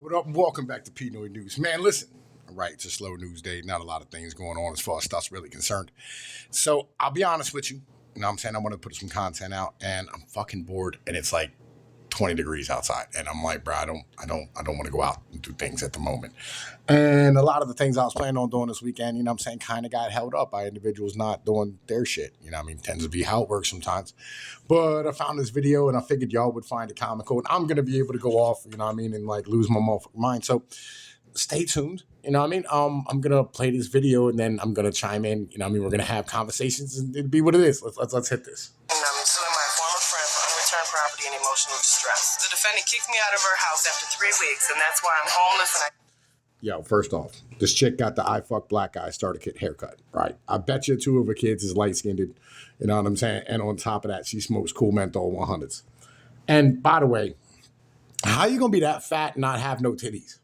What up? Welcome back to Pinoy News. Man, listen. All right, it's a slow news day. Not a lot of things going on as far as stuff's really concerned. So I'll be honest with you. You know what I'm saying? I want to put some content out and I'm fucking bored and it's like 20 degrees outside. And I'm like, bro, I don't want to go out and do things at the moment. And a lot of the things I was planning on doing this weekend, you know what I'm saying, kind of got held up by individuals not doing their shit. You know what I mean? Tends to be how it works sometimes. But I found this video and I figured y'all would find it comical and I'm going to be able to go off, you know what I mean, and like lose my motherfucking mind. So stay tuned. You know what I mean? I'm going to play this video and then I'm going to chime in. You know what I mean? We're going to have conversations and it'll be what it is. Let's hit this. I'm suing my former friend for unreturned property and emotional distress. The defendant kicked me out of her house after 3 weeks, and that's why I'm homeless. Yo, first off, this chick got the I fuck black guy starter kit haircut, right? I bet you 2 of her kids is light-skinned, you know what I'm saying? And on top of that, she smokes Cool Menthol 100s. And by the way, how you going to be that fat and not have no titties?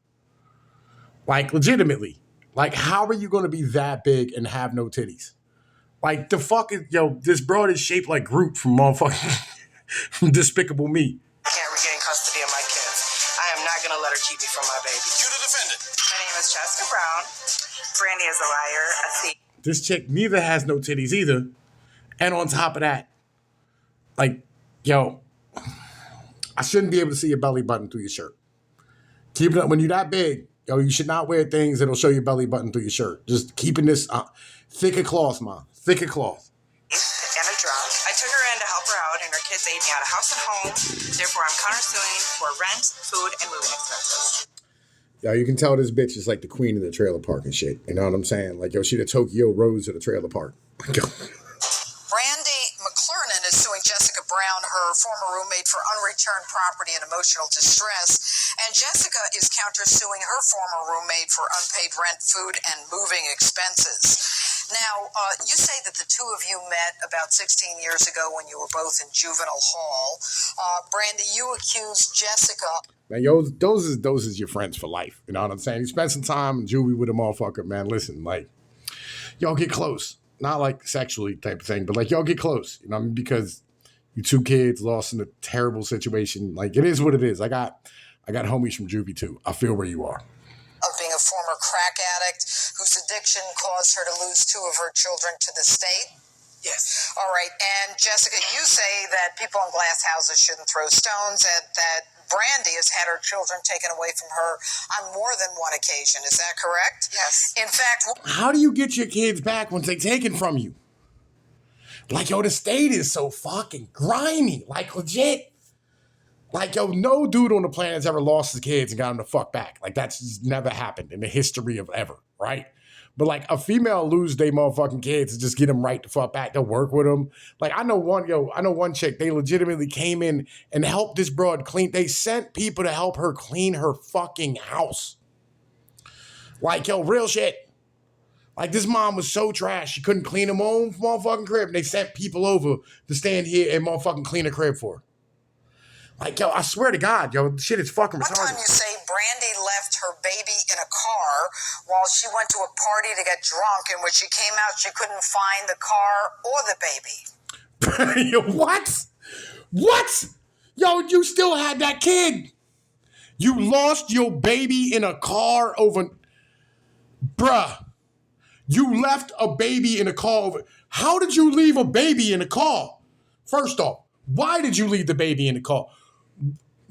Like, legitimately. Like, how are you going to be that big and have no titties? Like, the fuck is, yo, this broad is shaped like Groot from motherfucking Despicable Me. I can't regain custody of my kids. I am not going to let her keep me from my baby. You the defendant. My name is Jessica Brown. Brandy is a liar, a thief. This chick neither has no titties either. And on top of that, like, yo, I shouldn't be able to see your belly button through your shirt. Keep it up. When you're that big, yo, you should not wear things that'll show your belly button through your shirt. Just keeping this thicker cloth, ma. Thicker cloth. And a drunk. I took her in to help her out, and her kids ate me out of house and home. Therefore, I'm countersuing for rent, food, and moving expenses. Yo, you can tell this bitch is like the queen of the trailer park and shit. You know what I'm saying? Like, yo, she the Tokyo Rose of the trailer park. Brandy McClurnan is suing Jessica Brown, her former roommate, for unreturned property and emotional distress. And Jessica is countersuing her former roommate for unpaid rent, food, and moving expenses. Now, you say that the two of you met about 16 years ago when you were both in juvenile hall. Brandy, you accused Jessica. Man, yo, those is your friends for life. You know what I'm saying? You spend some time in juvie with a motherfucker, man. Listen, like, y'all get close. Not like sexually type of thing, but like y'all get close. You know what I mean? Because you 2 kids lost in a terrible situation. Like, it is what it is. I got homies from juvie too. I feel where you are. Of being a former crack addict whose addiction caused her to lose 2 of her children to the state? Yes. All right. And Jessica, you say that people in glass houses shouldn't throw stones, and that Brandy has had her children taken away from her on more than one occasion. Is that correct? Yes. In fact, how do you get your kids back once they're taken from you? Like, yo, the state is so fucking grimy. Like, legit. Like, yo, no dude on the planet's ever lost his kids and got them the fuck back. Like, that's just never happened in the history of ever, right? But, like, a female lose their motherfucking kids and just get them right the fuck back. They'll work with them. Like, I know one chick, they legitimately came in and helped this broad clean. They sent people to help her clean her fucking house. Like, yo, real shit. Like, this mom was so trash, she couldn't clean her own motherfucking crib. And they sent people over to stand here and motherfucking clean her crib for her. Like, yo, I swear to God, yo, shit is fucking retarded. one time you say Brandy left her baby in a car while she went to a party to get drunk, and when she came out, she couldn't find the car or the baby. Yo, what? What? Yo, you still had that kid. You lost your baby in a car over... Bruh. You left a baby in a car over... How did you leave a baby in a car? First off, why did you leave the baby in the car?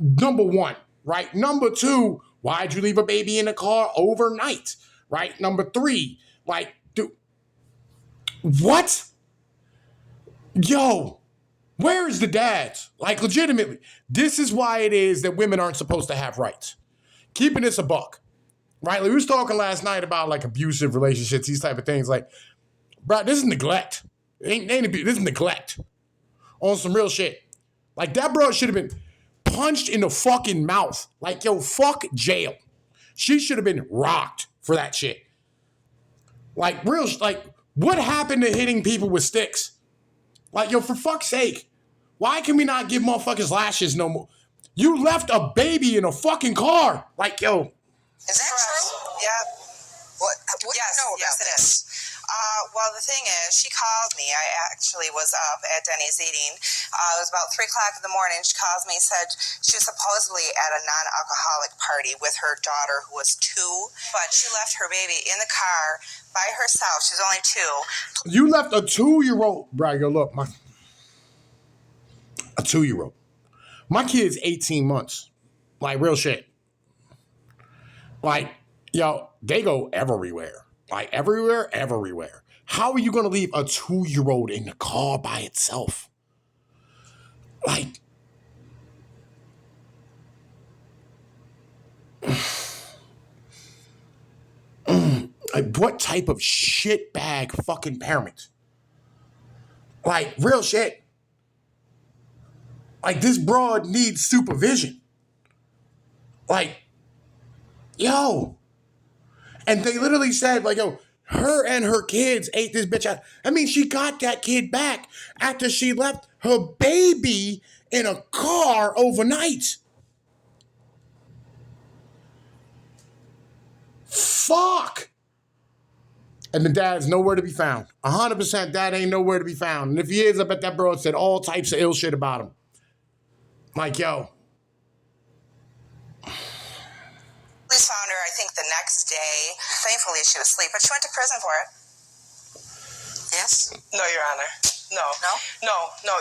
Number 1, right? Number 2, why'd you leave a baby in a car overnight? Right? Number 3, like, dude, what? Yo, where is the dads? Like, legitimately, this is why it is that women aren't supposed to have rights. Keeping this a buck, right? Like, we was talking last night about, like, abusive relationships, these type of things. Like, bro, this is neglect. This is neglect. On some real shit. Like, that bro should have been punched in the fucking mouth. Like, yo, fuck jail. She should have been rocked for that shit. Like, what happened to hitting people with sticks? Like, yo, for fuck's sake. Why can we not give motherfuckers lashes no more? You left a baby in a fucking car. Like, yo. Is that true? Yeah. What do you know about this? Well, the thing is, she called me. I actually was up at Denny's eating. It was about 3 o'clock in the morning. She calls me, said she was supposedly at a non-alcoholic party with her daughter, who was 2, but she left her baby in the car by herself. She was only 2. You left a 2-year-old, Bragger. Look, a 2-year-old. My kid's 18 months. Like, real shit. Like, yo, they go everywhere. Like, everywhere. How are you going to leave a 2-year-old in the car by itself? Like, like, what type of shitbag fucking parent? Like, real shit. Like, this broad needs supervision. Like, yo. And they literally said, like, yo, her and her kids ate this bitch out. I mean, she got that kid back after she left her baby in a car overnight. Fuck. And the dad's nowhere to be found. 100% dad ain't nowhere to be found. And if he is, I bet that bro said all types of ill shit about him. Like, yo. Police found her, I think, the next day. Thankfully, she was asleep, but she went to prison for it. Yes? No, Your Honor. No. No? No.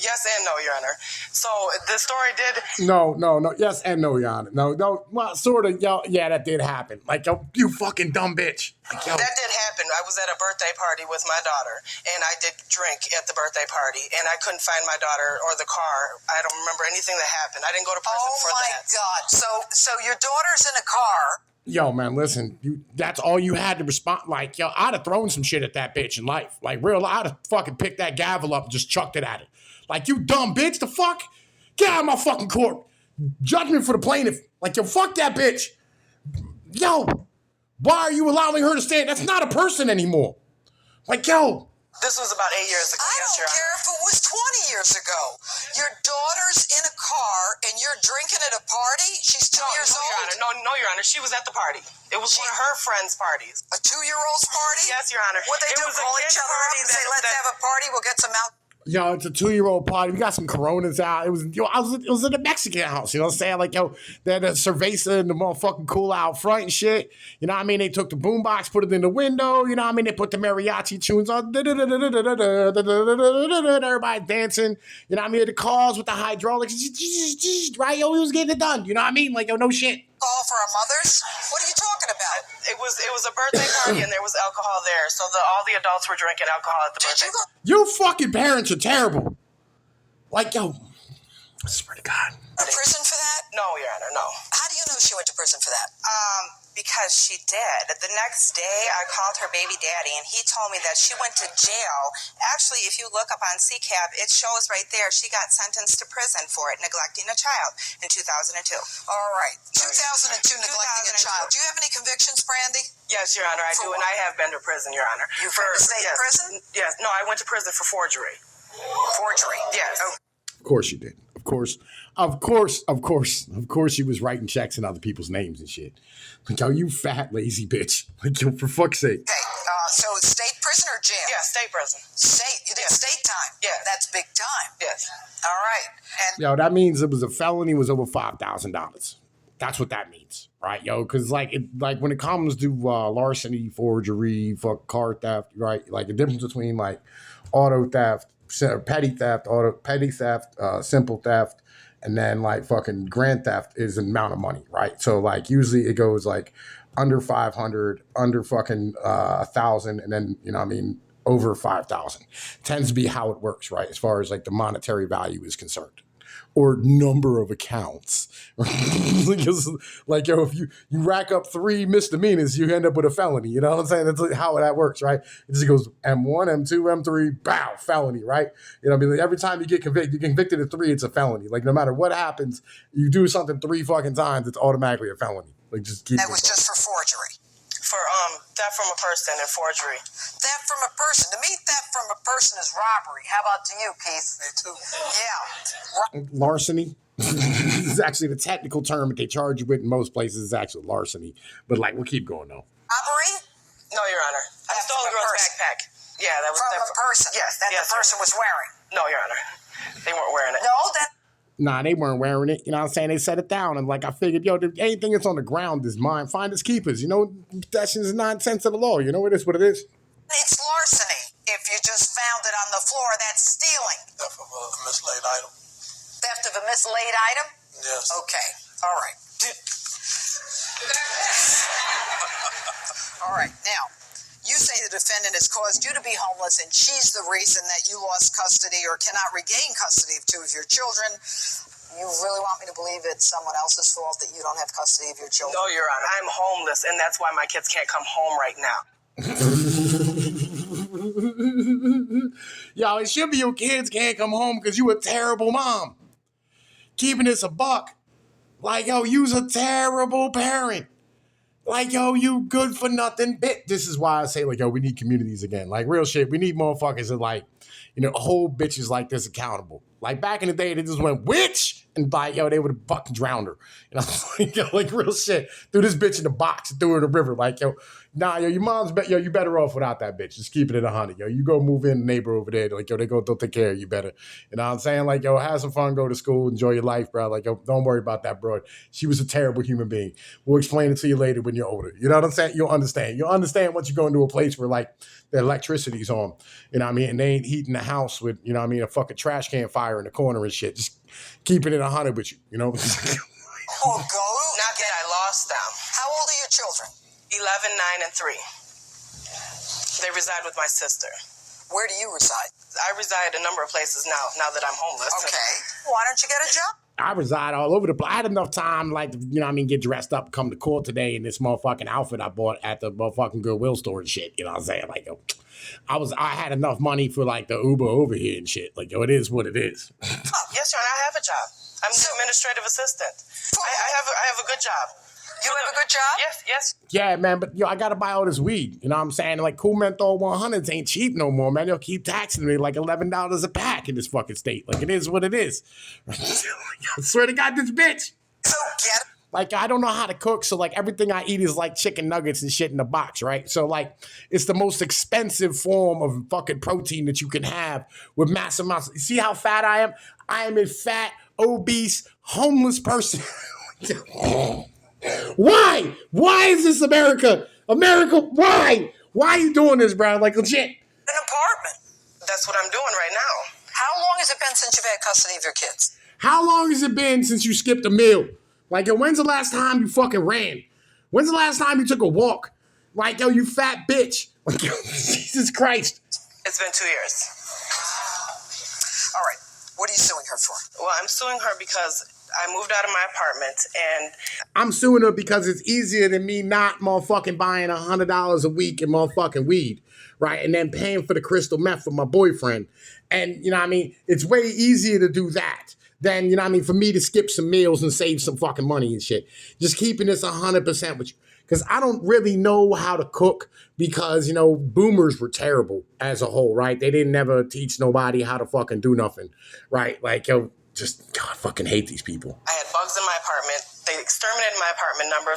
Yes and no, Your Honor. So the story did. No. Yes and no, Your Honor. No. Well, sort of. Yo, yeah, that did happen. Like, yo, you fucking dumb bitch. Like, yo. That did happen. I was at a birthday party with my daughter, and I did drink at the birthday party, and I couldn't find my daughter or the car. I don't remember anything that happened. I didn't go to prison for that. Oh my God! So your daughter's in a car. Yo, man, listen. That's all you had to respond. Like, yo, I'd have thrown some shit at that bitch in life. Like, real, I'd have fucking picked that gavel up and just chucked it at it. Like, you dumb bitch, the fuck? Get out of my fucking court. Judgment for the plaintiff. Like, yo, fuck that bitch. Yo, why are you allowing her to stand? That's not a person anymore. Like, yo. This was about 8 years ago. I Yes, don't Your care Honor. if it was 20 years ago. Your daughter's in a car and you're drinking at a party? She's 2 years Your old? Honor. No, Your Honor. She was at the party. It was one of her friends' parties. A 2-year-old's party? Yes, Your Honor. What they It do, was a call kid's each other up party and say, let's have a party, we'll get some out. Yo, it's a 2-year-old party. We got some Coronas out. It was in a Mexican house. You know what I'm saying? Like, yo, they had a cerveza and the motherfucking cooler out front and shit. You know what I mean? They took the boombox, put it in the window. You know what I mean? They put the mariachi tunes on. Everybody dancing. You know what I mean? The cars with the hydraulics. Right? Yo, we was getting it done. You know what I mean? Like, yo, no shit. Call for our mothers? What are you talking about? It was a birthday party and there was alcohol there, so all the adults were drinking alcohol at the Did birthday. you go You fucking parents are terrible. Like, yo, I swear to God. to prison for that? No, Your Honor, no. How do you know she went to prison for that? Because she did. The next day, I called her baby daddy, and he told me that she went to jail. Actually, if you look up on CCAP, it shows right there she got sentenced to prison for it, neglecting a child in 2002. All right. 2002, neglecting a 2002. child. Do you have any convictions, Brandy? Yes, Your Honor, I For do, what? and I have been to prison, Your Honor. You've been to state prison? Yes. No, I went to prison for forgery. Forgery. Yes. Of course you did. Of course she was writing checks in other people's names and shit. Like, yo, you fat, lazy bitch. Like, yo, for fuck's sake. Okay, so it's state prison or jail? Yeah, state prison. State. You did state time. Yeah. That's big time. Yes. All right. And Yo, that means it was a felony, was over $5,000. That's what that means, right, yo? Because like when it comes to larceny, forgery, car theft, right? Like the difference between like auto theft, petty theft, simple theft, and then like fucking grand theft is an amount of money, right? So like usually it goes like under 500, under fucking 1,000, and then you know what I mean over 5,000 tends to be how it works, right? As far as like the monetary value is concerned. Or number of accounts. Like, yo, if you rack up 3 misdemeanors, you end up with a felony. You know what I'm saying? That's how that works, right? It just goes M1, M2, M3, bow, felony, right? You know what I mean? Like every time you get convicted of 3, it's a felony. Like no matter what happens, you do something 3 fucking times, it's automatically a felony. Like just keep that it was going. just for forgery. For theft from a person and forgery. Theft from a person. To me, theft from a person is robbery. How about to you, Keith? Me too. Yeah. Larceny is actually the technical term that they charge you with in most places is actually larceny. But like, we'll keep going though. Robbery? No, Your Honor. I Theft stole from a groceries backpack. Yeah, that was From a person. Yes, That yes, the person was wearing. No, Your Honor, they weren't wearing it. No, that. Nah, they weren't wearing it. You know what I'm saying? They set it down. And like I figured, anything that's on the ground is mine. Finders keepers. You know, possession is 9 cents of the law. You know, it is what it is. It's larceny. If you just found it on the floor, that's stealing. Theft of a mislaid item. Theft of a mislaid item? Yes. Okay. All right. All right. Now, you say the defendant has caused you to be homeless and she's the reason that you lost custody or cannot regain custody of 2 of your children. You really want me to believe it's someone else's fault that you don't have custody of your children? No, Your Honor, I'm homeless, and that's why my kids can't come home right now. Yo, it should be your kids can't come home because you a terrible mom. Keeping this a buck. Like, yo, you's a terrible parent. Like, yo, you good for nothing bit. This is why I say, like, yo, we need communities again. Like, real shit. We need motherfuckers that, like, hold bitches like this accountable. Like, back in the day, they just went, witch! And, like, yo, they would have fucking drowned her. Like, real shit. Threw this bitch in the box and threw her in the river. Like, yo, nah, yo, your mom's, you better off without that bitch. Just keep it at 100, yo. You go move in the neighbor over there. Like, yo, they'll take care of you better. You know what I'm saying? Like, yo, have some fun, go to school, enjoy your life, bro. Like, yo, don't worry about that, bro. She was a terrible human being. We'll explain it to you later when you're older. You know what I'm saying? You'll understand. You'll understand once you go into a place where, like, the electricity's on. You know what I mean? And they ain't heating the house with, you know what I mean, a fucking trash can fire in the corner and shit. Just keeping it 100 with you, you know? Oh, go. Not that I lost them. How old are your children? 11, 9, and 3. They reside with my sister. Where do you reside? I reside a number of places now that I'm homeless. Okay. Why don't you get a job? I reside all over the place. I had enough time, like, you know what I mean, get dressed up, come to court today in this motherfucking outfit I bought at the motherfucking Goodwill store and shit. You know what I'm saying? Like, yo, I had enough money for, like, the Uber over here and shit. Like, yo, it is what it is. Yes, Your Honor, I have a job. I'm the administrative assistant. I have a good job. You have a good job? Yes. Yeah, man, but yo, I gotta buy all this weed. You know what I'm saying? Like, Cool Menthol 100s ain't cheap no more, man. They'll keep taxing me like $11 a pack in this fucking state. Like, it is what it is. I swear to God, this bitch. So get. Like, I don't know how to cook, so, like, everything I eat is, like, chicken nuggets and shit in a box, right? So, like, it's the most expensive form of fucking protein that you can have with massive amounts. You see how fat I am? I am a fat, obese, homeless person. Why? Why is this America? America, why? Why are you doing this, bro? Like, legit. An apartment. That's what I'm doing right now. How long has it been since you've had custody of your kids? How long has it been since you skipped a meal? Like, yo, when's the last time you fucking ran? When's the last time you took a walk? Like, yo, you fat bitch. Like, yo, Jesus Christ. It's been 2 years. All right. What are you suing her for? Well, I'm suing her because I moved out of my apartment and I'm suing her because it's easier than me not motherfucking buying $100 a week in motherfucking weed, right? And then paying for the crystal meth for my boyfriend. And, you know what I mean? It's way easier to do that than, you know what I mean, for me to skip some meals and save some fucking money and shit. Just keeping this 100% with you. Because I don't really know how to cook because, you know, boomers were terrible as a whole, right? They didn't never teach nobody how to fucking do nothing, right? Like, yo, just, God, I fucking hate these people. I had bugs in my apartment. They exterminated my apartment number.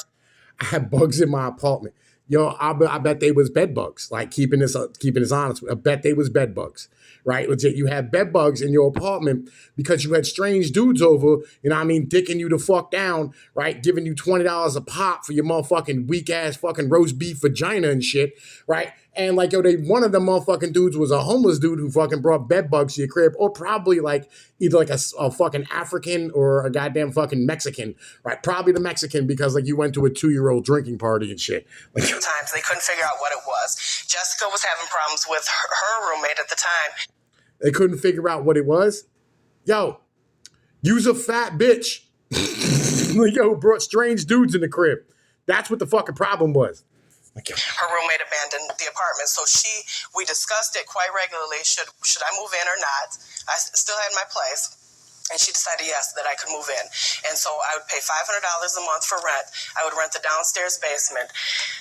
I had bugs in my apartment. Yo, I bet they was bed bugs. Like, keeping this honest, I bet they was bed bugs, right? Legit, you had bed bugs in your apartment because you had strange dudes over, you know what I mean, dicking you the fuck down, right? Giving you $20 a pop for your motherfucking weak-ass fucking roast beef vagina and shit, right? And, like, yo, one of the motherfucking dudes was a homeless dude who fucking brought bed bugs to your crib, or probably, like, either, like, a fucking African or a goddamn fucking Mexican, right? Probably the Mexican because, like, you went to a 2-year-old drinking party and shit. Like, Times they couldn't figure out what it was. Jessica was having problems with her roommate at the time. They couldn't figure out what it was. Yo, you's a fat bitch. Yo, brought strange dudes in the crib. That's what the fucking problem was. Her roommate abandoned the apartment, so we discussed it quite regularly. Should I move in or not? I still had my place. And she decided, yes, that I could move in. And so I would pay $500 a month for rent. I would rent the downstairs basement.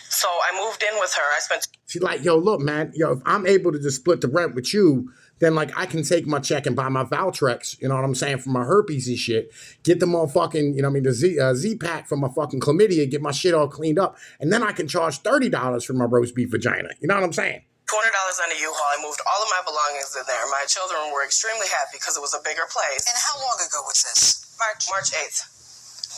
So I moved in with her. I spent... She's like, yo, look, man, yo, if I'm able to just split the rent with you, then, like, I can take my check and buy my Valtrex, you know what I'm saying, for my herpes and shit. Get the motherfucking, you know what I mean, the Z-Pack for my fucking chlamydia, get my shit all cleaned up. And then I can charge $30 for my roast beef vagina. You know what I'm saying? $200 on a U-Haul. I moved all of my belongings in there. My children were extremely happy because it was a bigger place. And how long ago was this? March 8th.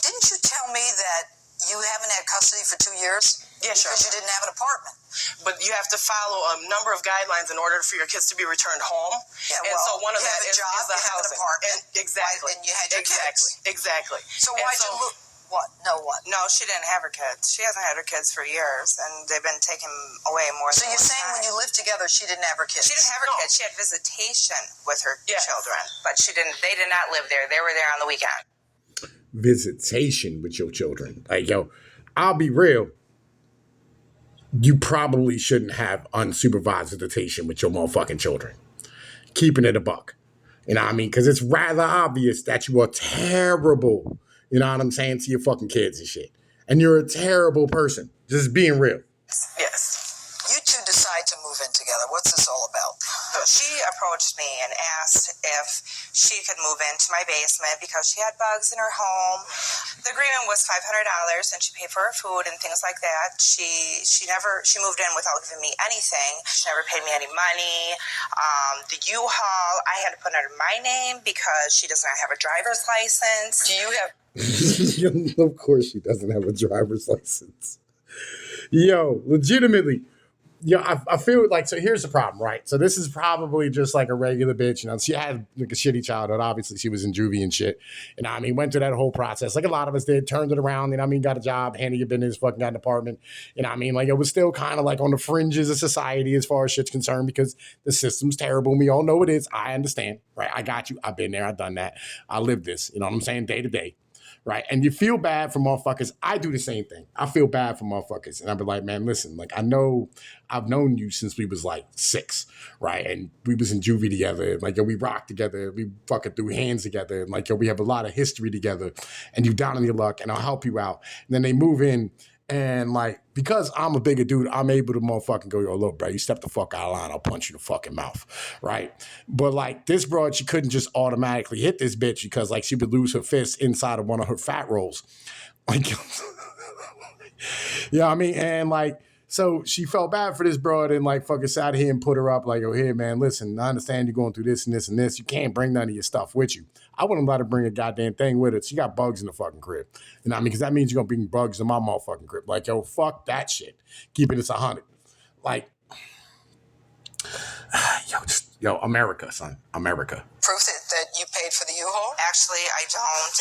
Didn't you tell me that you haven't had custody for 2 years? Yes, Because you didn't have an apartment. But you have to follow a number of guidelines in order for your kids to be returned home. Yeah, and well, so one of you that have a is job, the you have an housing. apartment, Exactly. right, and you had your kids. Exactly. So why'd you move? What? No, what? No, she didn't have her kids. She hasn't had her kids for years, and they've been taken away more So than you're one saying time. when you lived together, she didn't have her kids? She didn't have her No. kids. She had visitation with her Yes. children, but she didn't. They did not live there. They were there on the weekend. Visitation with your children. Like, yo, I'll be real. You probably shouldn't have unsupervised visitation with your motherfucking children. Keeping it a buck. You know what I mean? Because it's rather obvious that you are terrible, you know what I'm saying, to your fucking kids and shit. And you're a terrible person. Just being real. Yes. You two decide to move in together. What's this all about? So she approached me and asked if she could move into my basement because she had bugs in her home. The agreement was $500, and she paid for her food and things like that. She moved in without giving me anything. She never paid me any money. The U-Haul I had to put under my name because she does not have a driver's license. Do you have... Of course she doesn't have a driver's license. Yo, legitimately. Yo, I feel like, so here's the problem, right? So this is probably just like a regular bitch. You know, she had like a shitty childhood. Obviously, she was in juvie and shit. And I mean, went through that whole process like a lot of us did, turned it around, you know what I mean, got a job, handled your business, fucking got an apartment. You know what I mean? Like, it was still kind of like on the fringes of society as far as shit's concerned because the system's terrible. And we all know it is. I understand, right? I got you. I've been there. I've done that. I lived this, you know what I'm saying, day to day. Right. And you feel bad for motherfuckers. I do the same thing. I feel bad for motherfuckers. And I'll be like, man, listen, like, I know I've known you since we was like 6, right? And we was in juvie together. Like, yo, we rocked together. We fucking threw hands together. And like, yo, we have a lot of history together. And you down on your luck and I'll help you out. And then they move in. And like, because I'm a bigger dude, I'm able to motherfucking go, yo, look, bro, you step the fuck out of line, I'll punch you in the fucking mouth, right? But like this broad, she couldn't just automatically hit this bitch because like she would lose her fist inside of one of her fat rolls. Like, you know what I mean? And like, so she felt bad for this broad and like fucking sat here and put her up like, oh, here, man, listen, I understand you're going through this and this and this. You can't bring none of your stuff with you. I wouldn't let her bring a goddamn thing with her. She got bugs in the fucking crib. You know what I mean? Because that means you're going to bring bugs in my motherfucking crib. Like, yo, fuck that shit. Keeping it 100. Like, yo, America, son. America. Proof that you paid for the U-Haul? Actually, I don't.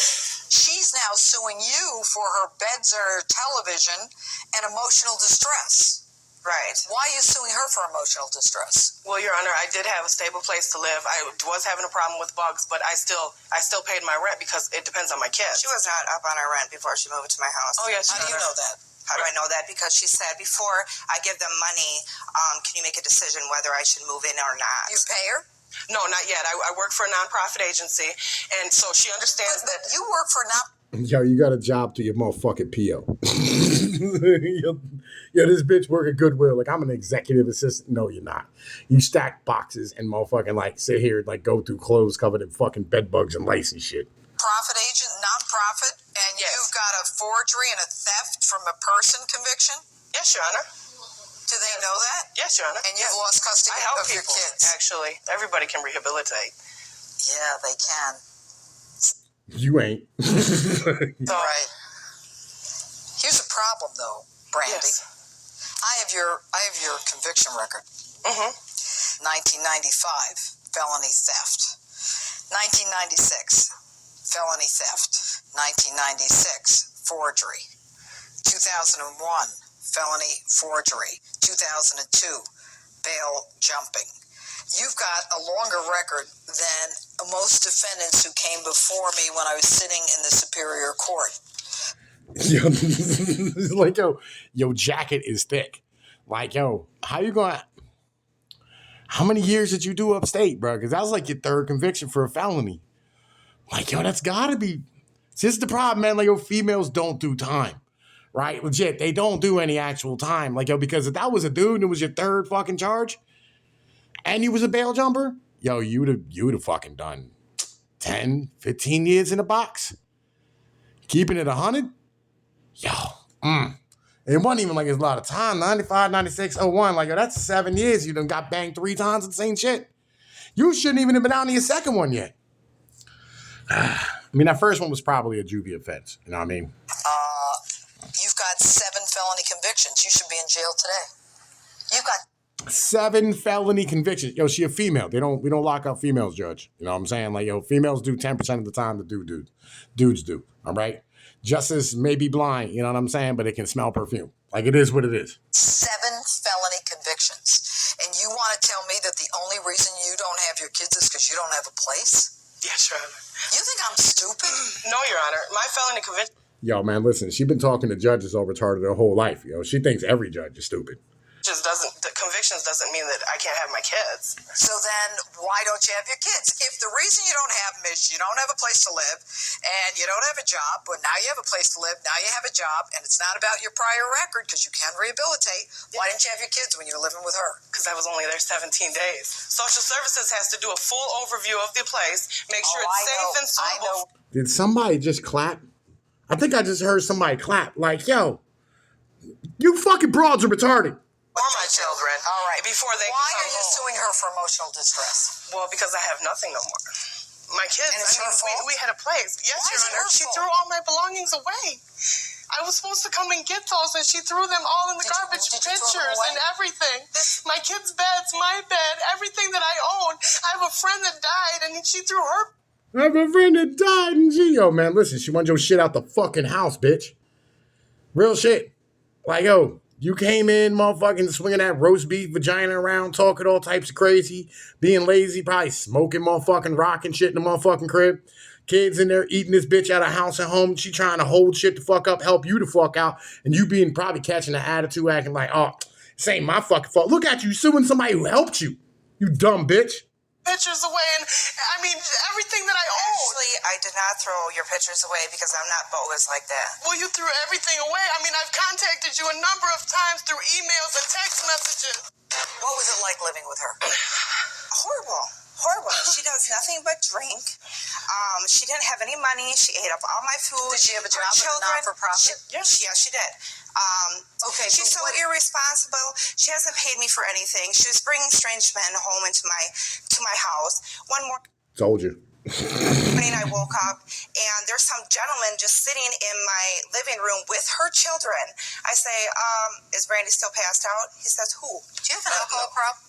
She's now suing you for her beds or television and emotional distress. Right. Why are you suing her for emotional distress? Well, Your Honor, I did have a stable place to live. I was having a problem with bugs, but I still paid my rent because it depends on my kids. She was not up on her rent before she moved to my house. Oh, yes, How Your do you Honor. know that? How do I know that? Because she said, before I give them money, can you make a decision whether I should move in or not? You pay her? No, not yet. I work for a nonprofit agency, and so she understands But that. you work for not. Yo, you got a job to your motherfucking PO. yo, this bitch work at Goodwill. Like, I'm an executive assistant. No, you're not. You stack boxes and motherfucking, like, sit here and, like, go through clothes covered in fucking bed bugs and lice and shit. Profit agent, nonprofit, and Yes. you've got a forgery and a theft from a person conviction? Yes, Your Honor. Do they know that? Yes, Your Honor. And you've lost custody I help of your people, kids? actually. Everybody can rehabilitate. Yeah, they can. You ain't. So, Right. Here's a problem, though, Brandy. yes. I have your conviction record. Mm-hmm. 1995, felony theft. 1996, felony theft. 1996, forgery. 2001, felony forgery. 2002, bail jumping. You've got a longer record than most defendants who came before me when I was sitting in the Superior Court. Yo, like, yo, jacket is thick. Like, yo, how many years did you do upstate, bro? Because that was like your 3rd conviction for a felony. Like, yo, that's gotta be. See, this is the problem, man. Like, yo, females don't do time, right? Legit, they don't do any actual time. Like, yo, because if that was a dude and it was your 3rd fucking charge, and you was a bail jumper, yo, you would have fucking done 10, 15 years in a box. Keeping it 100, yo, It wasn't even like it's a lot of time. 95, 96, 01. Like, yo, that's 7 years. You done got banged 3 times at the same shit. You shouldn't even have been out in your second one yet. I mean, that first one was probably a juvie offense. You know what I mean? You've got 7 felony convictions. You should be in jail today. You've got 7 felony convictions. Yo, she a female. We don't lock up females, Judge. You know what I'm saying? Like, yo, females do 10% of the time the dudes do. All right? Justice may be blind, you know what I'm saying? But it can smell perfume. Like, it is what it is. 7 felony convictions. And you want to tell me that the only reason you don't have your kids is because you don't have a place? Yes, Your Honor. You think I'm stupid? No, Your Honor. My felony conviction Yo, man, listen, she been talking to judges so retarded her whole life, yo. She thinks every judge is stupid. convictions doesn't mean that I can't have my kids. So then why don't you have your kids? If the reason you don't have them is you don't have a place to live and you don't have a job, but now you have a place to live, now you have a job, and it's not about your prior record because you can rehabilitate, why didn't you have your kids when you were living with her? Because I was only there 17 days. Social Services has to do a full overview of the place, make sure it's safe and suitable. Did somebody just clap? I think I just heard somebody clap. Like, yo, you fucking broads are retarded. Or my children. All right. Before they Why come are you home. suing her for emotional distress? Well, because I have nothing no more. My kids, And it's her fault? we had a place. Yes, Why Your is it Honor. her She fault? threw all my belongings away. I was supposed to come and get those, and she threw them all in the garbage. Did you throw them Pictures away? and everything. My kids' beds, my bed, everything that I own. I have a friend that died, and she threw her. I have a friend that died in Yo, man, listen, she wanted your shit out the fucking house, bitch. Real shit. Like, yo, you came in, motherfucking swinging that roast beef vagina around, talking all types of crazy, being lazy, probably smoking motherfucking rocking shit in the motherfucking crib. Kids in there eating this bitch out of house and home. She trying to hold shit the fuck up, help you the fuck out. And you being probably catching the attitude, acting like, oh, this ain't my fucking fault. Look at you suing somebody who helped you. You dumb bitch. Pictures away, and I mean everything that I own. Actually, I did not throw your pictures away because I'm not bogus like that. Well, you threw everything away. I mean, I've contacted you a number of times through emails and text messages. What was it like living with her? Horrible. She does nothing but drink. She didn't have any money. She ate up all my food. Did she have a Her job at a children- not-for-profit? Yes, she did. Okay, She's so but what- irresponsible. She hasn't paid me for anything. She was bringing strange men home into my house. One Told you. morning I woke up and there's some gentleman just sitting in my living room with her children. I say, is Brandy still passed out? He says, who? Do you have an alcohol problem?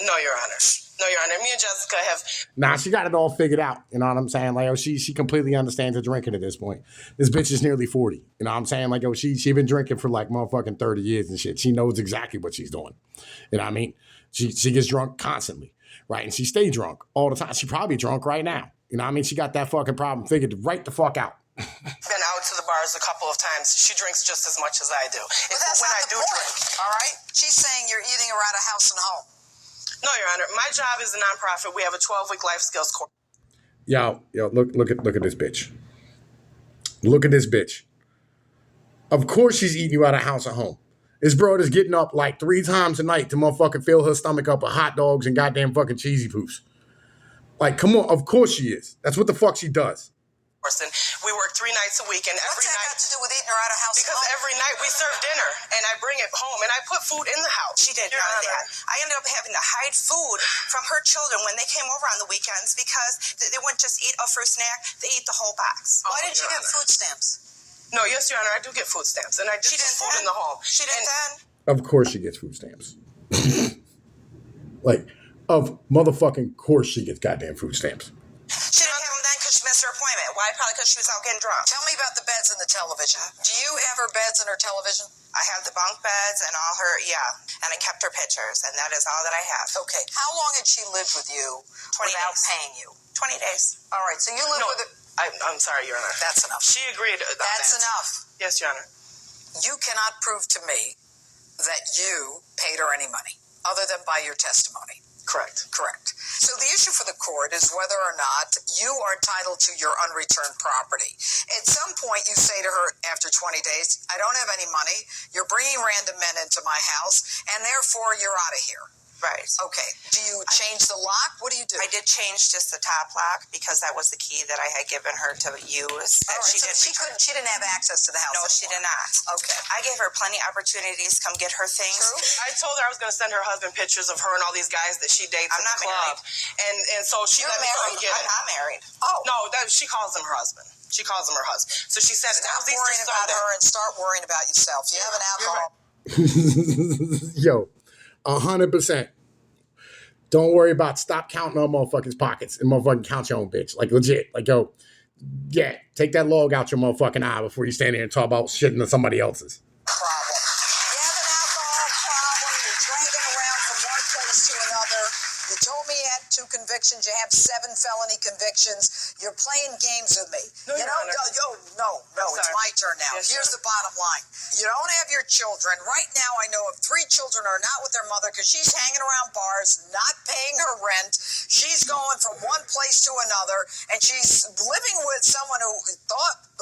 No, Your Honor. No, Your Honor. Me and Jessica have. Nah, she got it all figured out. You know what I'm saying? Like, oh, she completely understands the drinking at this point. This bitch is nearly 40. You know what I'm saying? Like, oh, she been drinking for like motherfucking 30 years and shit. She knows exactly what she's doing. You know what I mean? She gets drunk constantly, right? And she stay drunk all the time. She probably drunk right now. You know what I mean? She got that fucking problem figured right the fuck out. Been out to the bars a couple of times. She drinks just as much as I do. But It's that's when not I the do point, drink. all right? She's saying you're eating around a house and home. No, Your Honor. My job is a nonprofit. We have a 12-week life skills course. Yo, look at this bitch. Look at this bitch. Of course she's eating you out of house at home. This broad is getting up like 3 times a night to motherfucking fill her stomach up with hot dogs and goddamn fucking cheesy poofs. Like, come on, of course she is. That's what the fuck she does. And we work 3 nights a week, and What's every that night. got to do with eating her out of house and Because home? every night we serve dinner, and I bring it home, and I put food in the house. She did Your none of Honor. that. I ended up having to hide food from her children when they came over on the weekends because they wouldn't just eat a fruit snack, they eat the whole box. Why didn't you Your get Honor. food stamps? No, yes, Your Honor, I do get food stamps, and I did She put didn't food then. in the home. She didn't And- then. Of course she gets food stamps. Like, of motherfucking course she gets goddamn food stamps. She didn't have them then because she missed her appointment. Why? Probably because she was out getting drunk. Tell me about the beds and the television. Do you have her beds and her television? I have the bunk beds and all her, and I kept her pictures, and that is all that I have. Okay. How long had she lived with you 20 without days. paying you? 20 days. All right, so you lived No, with her. I'm sorry, Your Honor. That's enough. She agreed on That's that. enough. Yes, Your Honor. You cannot prove to me that you paid her any money other than by your testimony. Correct. Correct. So the issue for the court is whether or not you are entitled to your unreturned property. At some point, you say to her after 20 days, I don't have any money. You're bringing random men into my house, and therefore you're out of here. Right. Okay. Do you change the lock? What do you do? I did change just the top lock because that was the key that I had given her to use. That All right, she so did. she didn't have access to the house. No, she did not. Okay. I gave her plenty of opportunities to come get her things. True. I told her I was going to send her husband pictures of her and all these guys that she dates I'm at not the club, and so she You're let me come married? get I'm it. not married. Oh. No, she calls him her husband. She calls him her husband. So she said that Stop was Easter worrying about Sunday. her and start worrying about yourself. You have an alcohol. Yo, 100%. Don't worry about stop counting on motherfuckers' pockets and motherfucking count your own bitch. Like legit. Like, yo, yeah, take that log out your motherfucking eye before you stand here and talk about shit into somebody else's. Problem. You have an alcohol problem. You're dragging around from one place to another. You told me you had 2 convictions. You have 7 felony convictions. You're playing games with me. No, you Your know, Honor. no, I'm it's sorry. my turn now. Yes, Here's Your the bottom line. You don't have your children. Right now, I know of 3 children are not with their mother because she's hanging around bars, not paying her rent. She's going from one place to another, and she's living with someone who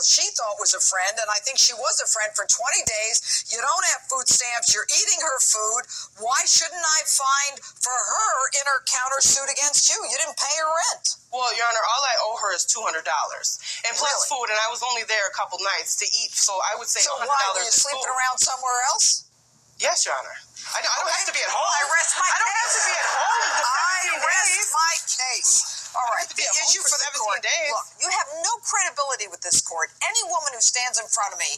she thought was a friend, and I think she was a friend for 20 days. You don't have food stamps. You're eating her food. Why shouldn't I find for her in her countersuit against you? You didn't pay her rent. Well, Your Honor, all I owe her is $200, and plus Really? food. And I was only there a couple nights to eat, so I would say So $100 why? Were you is sleeping food. around somewhere else? Yes, Your Honor. I don't have to be at home. I rest my I don't have to be at home for 17 rest days. my case. All right, have to be the at home issue for for the 17 court. days. Look, you have no credibility with this court. Any woman who stands in front of me,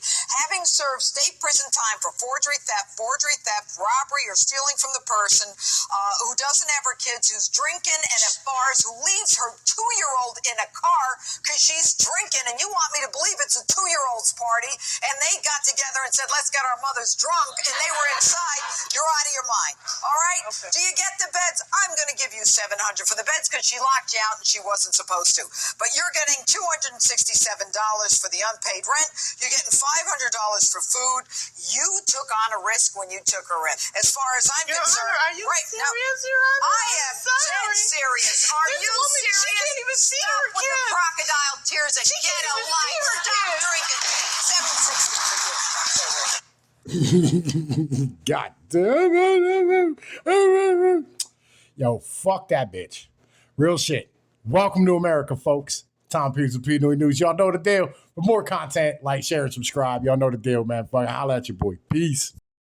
having served state prison time for forgery theft, robbery, or stealing from the person, who doesn't have her kids, who's drinking and at bars, who leaves her 2-year-old in a car because she's drinking, and you want me to believe it's a 2-year-old's party, and they got together and said, let's get our mothers drunk, and they were inside, you're out of your mind. All right? Okay. Do you get the beds? I'm going to give you $700 for the beds because she locked you out and she wasn't supposed to. But you're getting $267 for the unpaid rent. You're getting $500 for food. You took on a risk when you took her in. As far as I'm Your concerned, Honor, are you right now, serious, Your Honor? I am I'm sorry. dead serious. Are This you woman, serious? she can't even see Stop her with the kids. crocodile tears and She get can't a even see life. her Stop kids. drinking. $760 for you. God damn it. Yo, fuck that bitch. Real shit. Welcome to America, folks. Tom Peters with P News. Y'all know the deal. For more content, like, share, and subscribe. Y'all know the deal, man. Fucking holla at your boy. Peace.